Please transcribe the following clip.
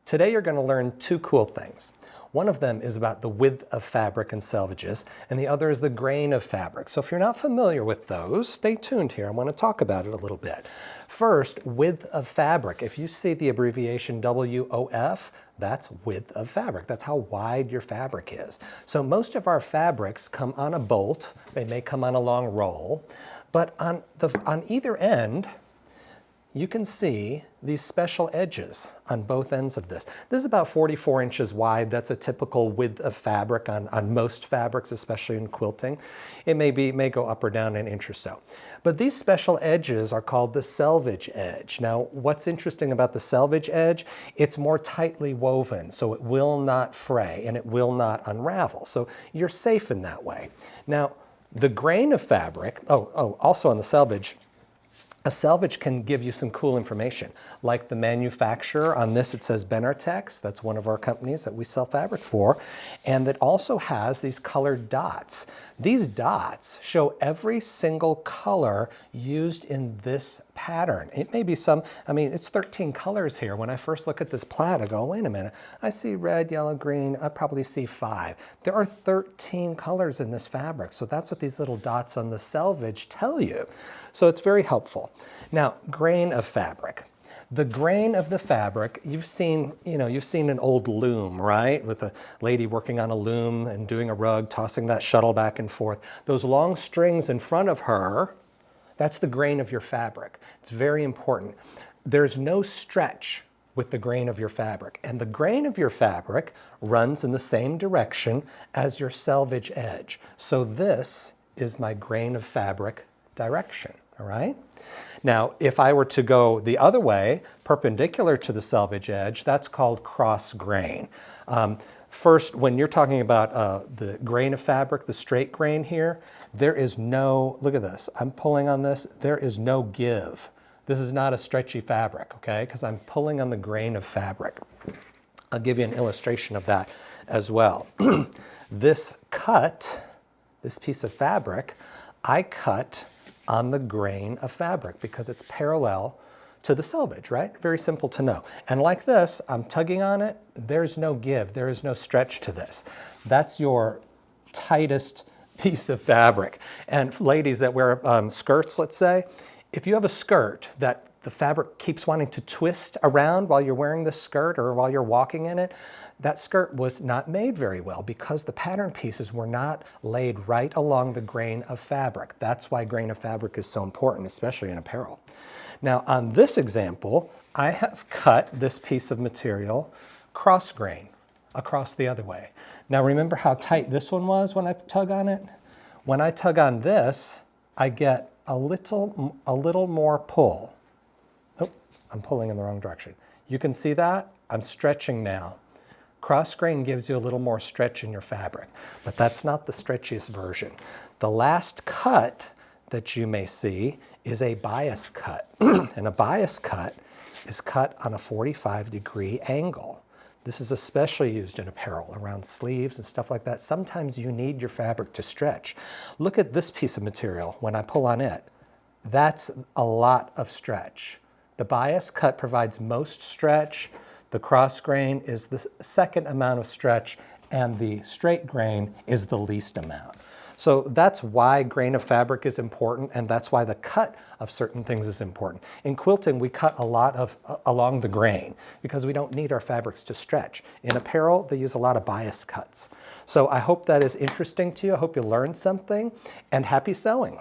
Today you're going to learn two cool things. One of them is about the width of fabric and selvages, and the other is the grain of fabric. So if you're not familiar with those, stay tuned here. I want to talk about it a little bit. First, width of fabric. If you see the abbreviation WOF, that's width of fabric. That's how wide your fabric is. So most of our fabrics come on a bolt. They may come on a long roll, but on either end, you can see these special edges on both ends of this. This is about 44 inches wide. That's a typical width of fabric on most fabrics, especially in quilting. It may go up or down an inch or so. But these special edges are called the selvage edge. Now, what's interesting about the selvage edge, it's more tightly woven, so it will not fray and it will not unravel. So you're safe in that way. Now, the grain of fabric, also on the selvage, a selvage can give you some cool information, like the manufacturer. On this it says Benartex, that's one of our companies that we sell fabric for, and that also has these colored dots. These dots show every single color used in this pattern. It may be it's 13 colors here. When I first look at this plaid, I go, wait a minute, I see red, yellow, green, I probably see 5. There are 13 colors in this fabric, so that's what these little dots on the selvage tell you. So it's very helpful. Now, grain of fabric. The grain of the fabric, you've seen an old loom, right? With a lady working on a loom and doing a rug, tossing that shuttle back and forth. Those long strings in front of her, that's the grain of your fabric. It's very important. There's no stretch with the grain of your fabric. And the grain of your fabric runs in the same direction as your selvage edge. So this is my grain of fabric direction, all right? Now, if I were to go the other way, perpendicular to the selvage edge, that's called crossgrain. First, when you're talking about the grain of fabric, the straight grain here, there is no, look at this, I'm pulling on this, there is no give. This is not a stretchy fabric, okay, because I'm pulling on the grain of fabric. I'll give you an illustration of that as well. This piece of fabric, I cut on the grain of fabric because it's parallel to the selvage, right? Very simple to know. And like this, I'm tugging on it, there's no give, there is no stretch to this. That's your tightest piece of fabric. And ladies that wear skirts, let's say, if you have a skirt that the fabric keeps wanting to twist around while you're wearing this skirt or while you're walking in it, that skirt was not made very well because the pattern pieces were not laid right along the grain of fabric. That's why grain of fabric is so important, especially in apparel. Now, on this example, I have cut this piece of material cross grain across the other way. Now, remember how tight this one was when I tug on it? When I tug on this, I get a little more pull. Oh, I'm pulling in the wrong direction. You can see that? I'm stretching now. Cross grain gives you a little more stretch in your fabric, but that's not the stretchiest version. The last cut that you may see is a bias cut. And a bias cut is cut on a 45-degree angle. This is especially used in apparel, around sleeves and stuff like that. Sometimes you need your fabric to stretch. Look at this piece of material when I pull on it. That's a lot of stretch. The bias cut provides most stretch. The cross grain is the second amount of stretch, and the straight grain is the least amount. So that's why grain of fabric is important, and that's why the cut of certain things is important. In quilting, we cut a lot along the grain because we don't need our fabrics to stretch. In apparel, they use a lot of bias cuts. So I hope that is interesting to you. I hope you learned something, and happy sewing.